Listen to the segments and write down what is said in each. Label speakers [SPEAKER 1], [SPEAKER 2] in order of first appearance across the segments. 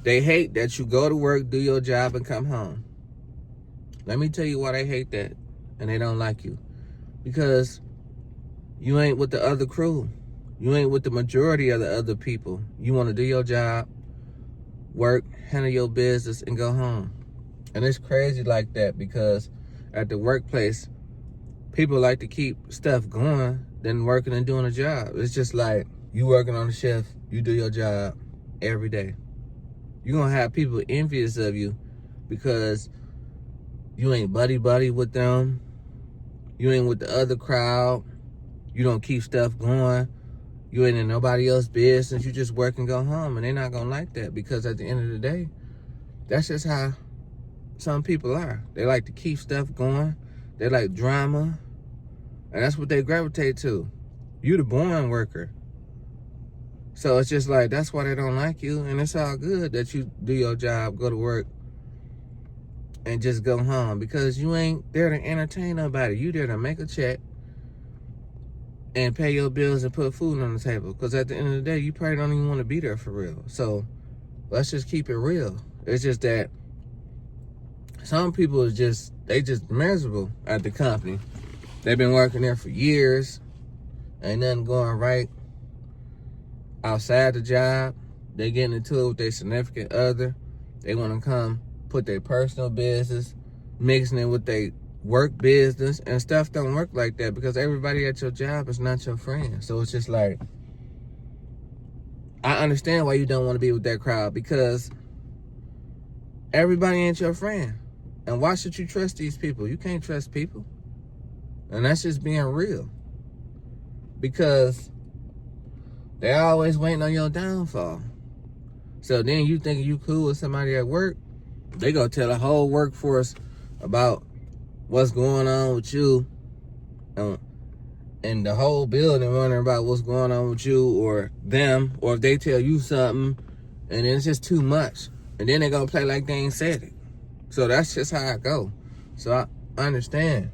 [SPEAKER 1] They hate that you go to work, do your job, and come home. Let me tell you why they hate that and they don't like you. Because you ain't with the other crew. You ain't with the majority of the other people. You want to do your job, work, handle your business, and go home. And it's crazy like that because at the workplace, people like to keep stuff going than working and doing a job. It's just like you working on a shift, you do your job every day. You're going to have people envious of you because you ain't buddy-buddy with them. You ain't with the other crowd. You don't keep stuff going. You ain't in nobody else's business. You just work and go home. And they're not going to like that because at the end of the day, that's just how some people are. They like to keep stuff going. They like drama. And that's what they gravitate to. You the boring worker. So it's just like, that's why they don't like you. And it's all good that you do your job, go to work, and just go home. Because you ain't there to entertain nobody. You there to make a check and pay your bills and put food on the table. Because at the end of the day, you probably don't even want to be there for real. So let's just keep it real. It's just that some people is just, they just miserable at the company. They've been working there for years. Ain't nothing going right outside the job. They getting into it with their significant other. They want to come put their personal business, mixing it with their work business, and stuff don't work like that because everybody at your job is not your friend. So it's just like, I understand why you don't want to be with that crowd because everybody ain't your friend. And why should you trust these people? You can't trust people. And that's just being real. Because they always waiting on your downfall. So then you think you cool with somebody at work, they gonna tell the whole workforce about what's going on with you. And the whole building wondering about what's going on with you or them. Or if they tell you something and it's just too much. And then they gonna play like they ain't said it. So that's just how I go. So I understand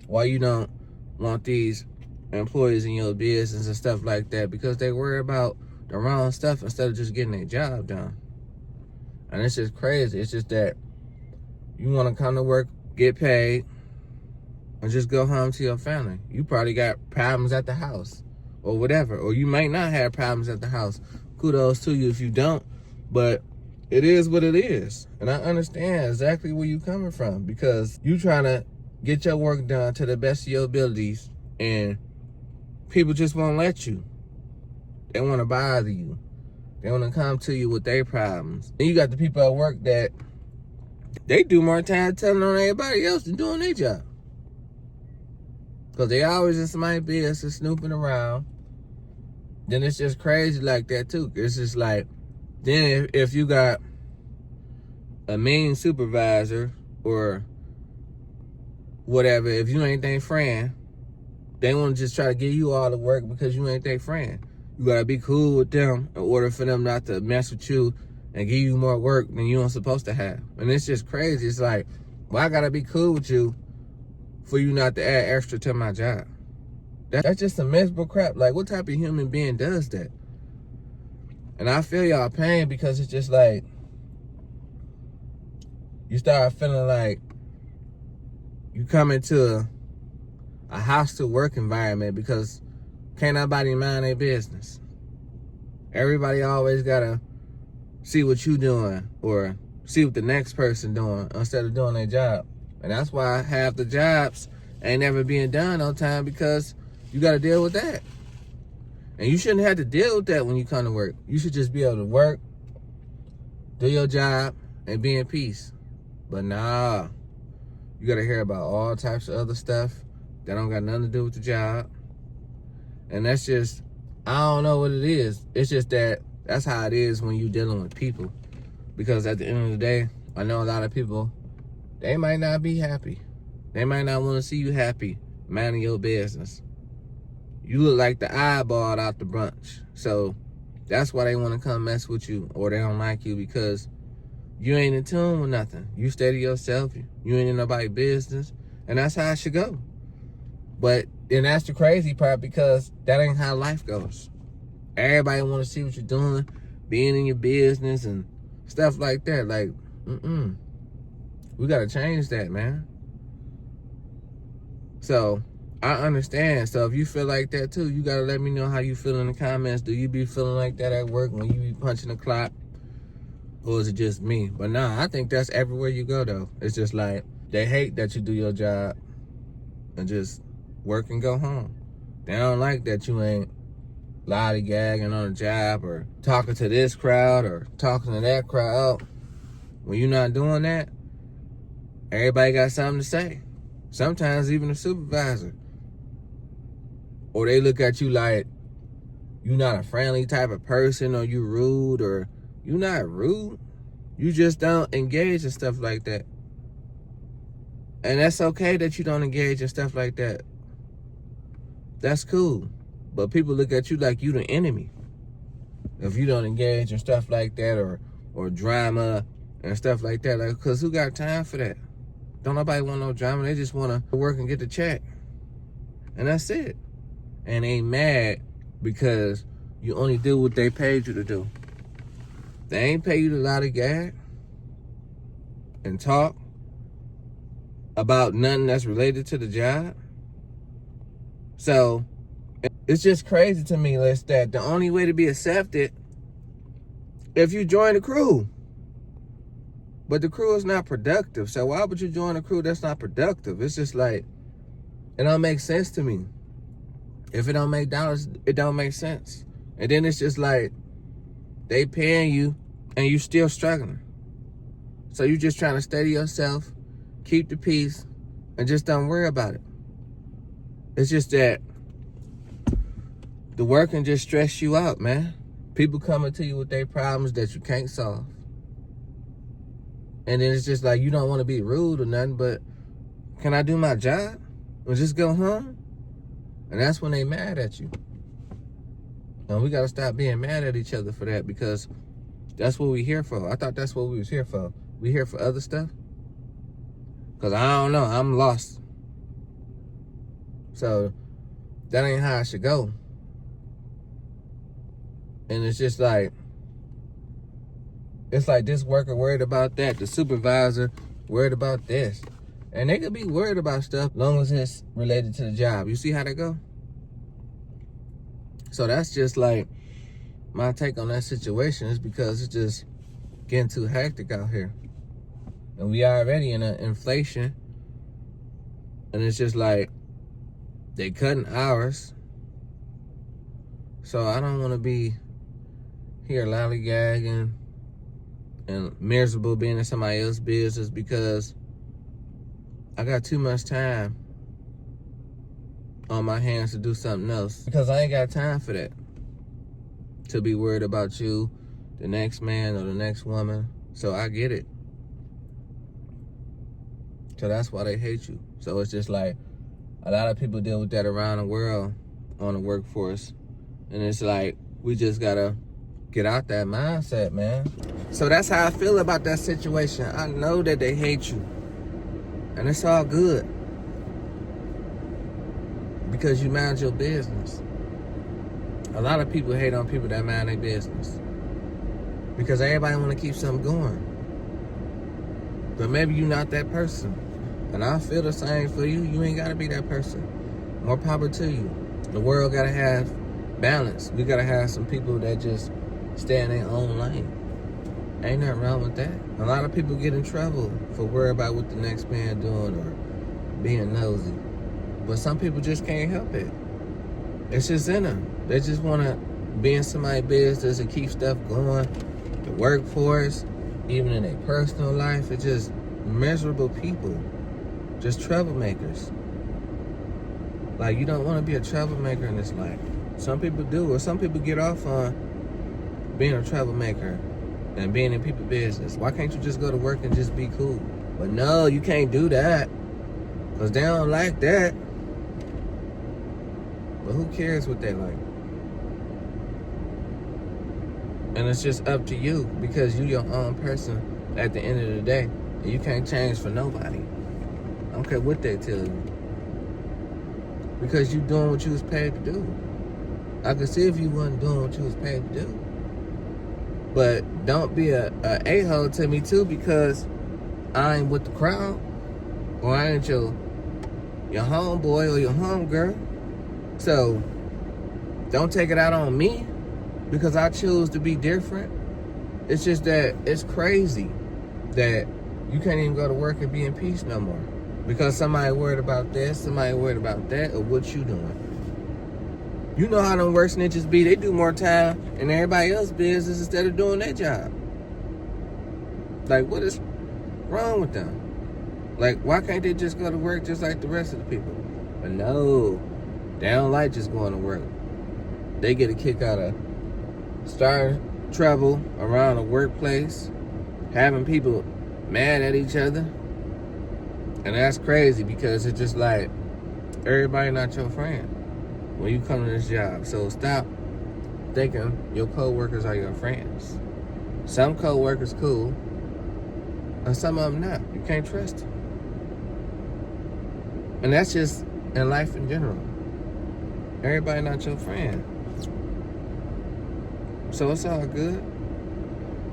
[SPEAKER 1] why you don't want these employees in your business and stuff like that because they worry about the wrong stuff instead of just getting their job done. And it's just crazy. It's just that you want to come to work, get paid, and just go home to your family. You probably got problems at the house or whatever. Or you might not have problems at the house. Kudos to you if you don't. But it is what it is. And I understand exactly where you're coming from because you trying to get your work done to the best of your abilities and people just won't let you. They want to bother you. They want to come to you with their problems. And you got the people at work that they do more time telling on everybody else than doing their job. Because they always in somebody's business snooping around. Then it's just crazy like that too. It's just like, then if you got a mean supervisor or whatever, if you ain't their friend, they want to just try to give you all the work because you ain't their friend. You got to be cool with them in order for them not to mess with you and give you more work than you ain't supposed to have. And it's just crazy. It's like, well, I got to be cool with you for you not to add extra to my job. That's just some miserable crap. Like, what type of human being does that? And I feel y'all pain because it's just like, you start feeling like you come into a hostile work environment because can't nobody mind their business. Everybody always gotta see what you doing or see what the next person doing instead of doing their job. And that's why half the jobs ain't never being done on time because you gotta deal with that. And you shouldn't have to deal with that when you come to work. You should just be able to work, do your job, and be in peace. But nah, you gotta hear about all types of other stuff that don't got nothing to do with the job. And that's just, I don't know what it is. It's just that that's how it is when you dealing with people. Because at the end of the day, I know a lot of people, they might not be happy. They might not want to see you happy, minding your business. You look like the eyeball out the bunch. So that's why they want to come mess with you or they don't like you because you ain't in tune with nothing. You stay to yourself. You ain't in nobody's business. And that's how it should go. But then that's the crazy part because that ain't how life goes. Everybody want to see what you're doing. being in your business and stuff like that. Like, we gotta change that, man. So I understand. So if you feel like that too, you gotta let me know how you feel in the comments. Do you be feeling like that at work when you be punching the clock? Or is it just me? But nah, I think that's everywhere you go though. It's just like, they hate that you do your job and just work and go home. They don't like that you ain't lollygagging on a job or talking to this crowd or talking to that crowd. When you're not doing that, everybody got something to say. Sometimes even the supervisor. Or they look at you like you're not a friendly type of person, or you rude, or you're not rude. You just don't engage in stuff like that. And that's okay that you don't engage in stuff like that. That's cool. But people look at you like you the enemy if you don't engage in stuff like that, or drama and stuff like that. Like, cause who got time for that? Don't nobody want no drama. They just want to work and get the check. And that's it. And they mad because you only do what they paid you to do. They ain't pay you to lollygag and talk about nothing that's related to the job. So it's just crazy to me, Les, that the only way to be accepted if you join the crew. But the crew is not productive. So why would you join a crew that's not productive? It's just like, it don't make sense to me. If it don't make dollars, it don't make sense. And then it's just like, they paying you and you still struggling. So you just trying to steady yourself, keep the peace, and just don't worry about it. It's just that the work can just stress you out, man. People coming to you with their problems that you can't solve. And then it's just like, you don't want to be rude or nothing, but can I do my job or just go home? And that's when they mad at you. And we got to stop being mad at each other for that, because that's what we here for. I thought that's what we was here for. We here for other stuff? Because I don't know. I'm lost. So that ain't how I should go. And it's just like, it's like this worker worried about that. The supervisor worried about this. And they could be worried about stuff long as it's related to the job. You see how that go? So that's just like my take on that situation, is because it's just getting too hectic out here. And we already in an inflation. And it's just like, they cutting hours. So I don't want to be here lollygagging and miserable being in somebody else's business, because I got too much time on my hands to do something else. Because I ain't got time for that. To be worried about you, the next man, or the next woman. So I get it. So that's why they hate you. So it's just like, a lot of people deal with that around the world on the workforce. And it's like, we just gotta get out that mindset, man. So that's how I feel about that situation. I know that they hate you. And it's all good. Because you mind your business. A lot of people hate on people that mind their business. Because everybody want to keep something going. But maybe you're not that person. And I feel the same for you. You ain't got to be that person. More power to you. The world got to have balance. We got to have some people that just stay in their own lane. Ain't nothing wrong with that. A lot of people get in trouble for worrying about what the next man doing or being nosy. But some people just can't help it. It's just in them. They just want to be in somebody's business and keep stuff going. The workforce, even in their personal life, it's just miserable people. Just troublemakers. Like, you don't want to be a troublemaker in this life. Some people do, or some people get off on being a troublemaker and being in people's business. Why can't you just go to work and just be cool? But no, you can't do that, because they don't like that. But who cares what they like? And it's just up to you, because you're your own person at the end of the day. And you can't change for nobody. I don't care what they tell you. Because you doing what you was paid to do. I could see if you wasn't doing what you was paid to do. But don't be a a-hole to me too, because I ain't with the crowd, or I ain't your homeboy or your homegirl. So don't take it out on me because I choose to be different. It's just that it's crazy that you can't even go to work and be in peace no more because somebody worried about this, somebody worried about that, or what you doing. You know how them work snitches be. They do more time in everybody else's business instead of doing their job. Like, what is wrong with them? Like, why can't they just go to work just like the rest of the people? But no, they don't like just going to work. They get a kick out of starting trouble around the workplace, having people mad at each other. And that's crazy because it's just like, everybody not your friend when you come to this job. So stop thinking your co-workers are your friends. Some co-workers cool, and some of them not. You can't trust them. And that's just in life in general. Everybody not your friend. So it's all good.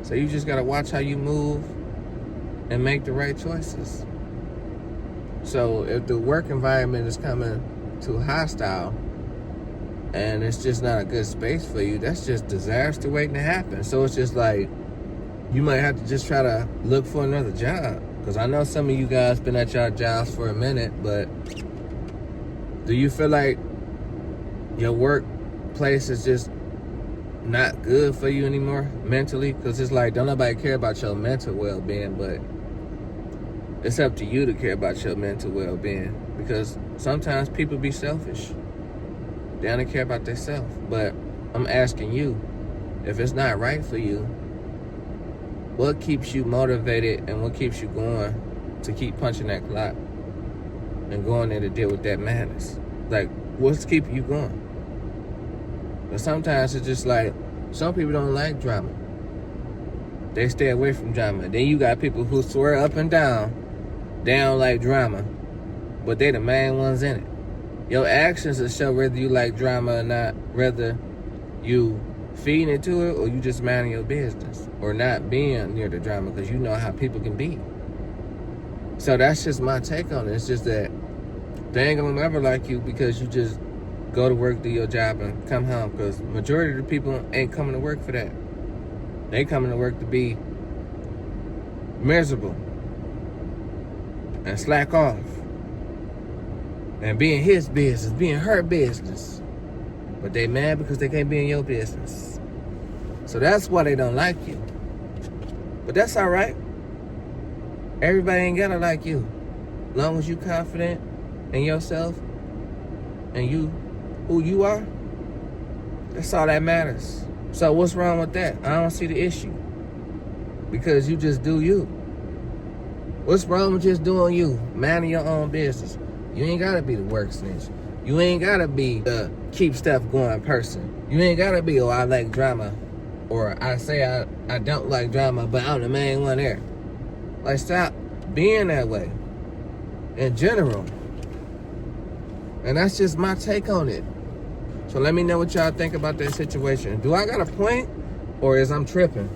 [SPEAKER 1] So you just gotta watch how you move and make the right choices. So if the work environment is coming too hostile and it's just not a good space for you, that's just disaster waiting to happen. So it's just like, you might have to just try to look for another job. Because I know some of you guys been at your jobs for a minute, but do you feel like your workplace is just not good for you anymore mentally? Because it's like, don't nobody care about your mental well-being, but it's up to you to care about your mental well-being. Because sometimes people be selfish. They don't care about themselves. But I'm asking you, if it's not right for you, what keeps you motivated and what keeps you going to keep punching that clock and going there to deal with that madness? Like, what's keeping you going? But sometimes it's just like, some people don't like drama. They stay away from drama. Then you got people who swear up and down they don't like drama, but they the main ones in it. Your actions will show whether you like drama or not, whether you feeding into it or you just minding your business or not being near the drama, because you know how people can be. So that's just my take on it. It's just that they ain't gonna ever like you because you just go to work, do your job, and come home. Because majority of the people ain't coming to work for that. They coming to work to be miserable and slack off and be in his business, be in her business. But they mad because they can't be in your business. So that's why they don't like you. But that's all right. Everybody ain't gotta like you. As long as you confident in yourself and you who you are, that's all that matters. So what's wrong with that? I don't see the issue. Because you just do you. What's wrong with just doing you? Minding your own business. You ain't gotta be the work snitch. You ain't gotta be the keep stuff going person. You ain't gotta be, oh, I like drama. Or I say I don't like drama, but I'm the main one there. Like, stop being that way. In general. And that's just my take on it. So let me know what y'all think about that situation. Do I got a point? Or is I'm tripping?